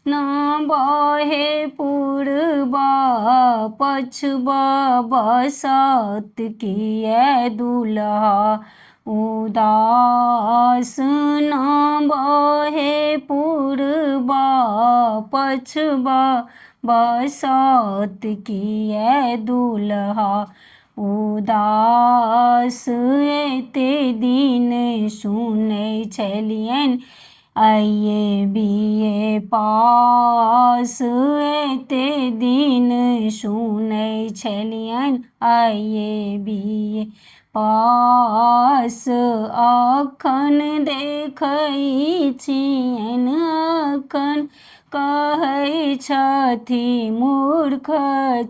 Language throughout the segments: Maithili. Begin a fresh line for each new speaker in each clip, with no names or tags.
न बहे पूर्वा पछुआ बसत किए दूल्हा उदास। न बहे पूर्वा पछुआ बसत किए दूल्हा उदास। एते दिन सुनै छलियनि आइए बीए पास। एते दिन सुनै छलियनि आइए बीए पास। अखन देखै छियनि अखन कहै छथि मूर्ख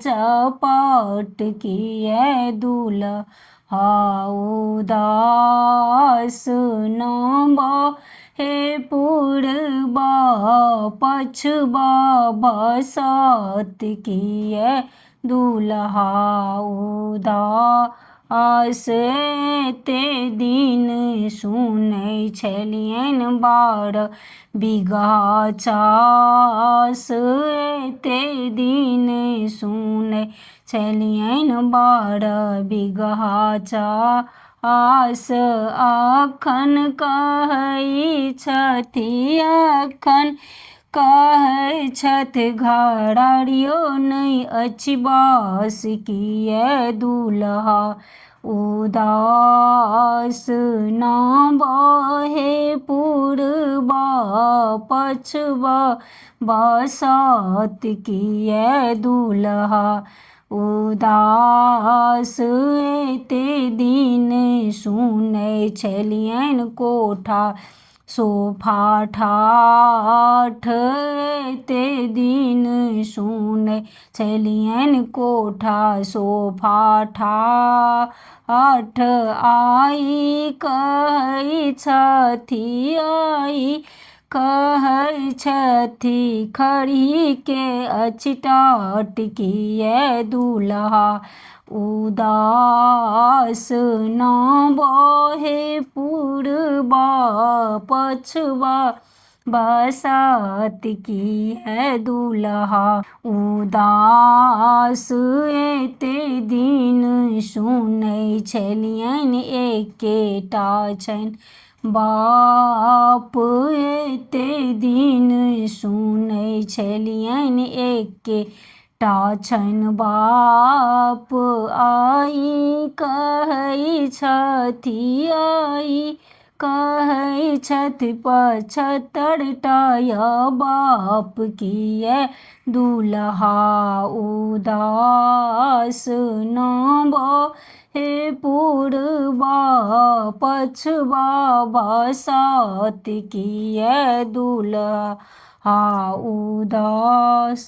चपट किए दूल्हा उदास। न बहे पूर्वा पछुआ बसत किए दूल्हा उदास। एते दिन सुनै छलियनि 12 बीघा चास। एते दिन सुनै छलियनि 12 बीघा चास। अखन कहै छथि अखन कहै छथि घरारियो नहि अछि बास किए दूल्हा उदास। न बहे पूर्वा पछुआ बसत किए दूल्हा उदास। एते दिन सुनै छलियनि कोठा सोफा ठाठ। एते दिन सुनै छलियनि कोठा सोफा ठाठ। आइ कहै छथि आइ कहै छथि खड़ीके अछि टाट किए दूल्हा उदास। न बहे पूर्वा पछुआ बसत किए दूल्हा उदास। एते दिन सुनै छलियनि एकेटा छनि बाप। एते दिन सुनै छलियनि एकेटा छनि बाप। आइ कहै छथि आइ कहै छथि 75टा बाप किए दूल्हा उदास। न बहे पूर्वा पछुआ बसत किए दूल्हा उदास।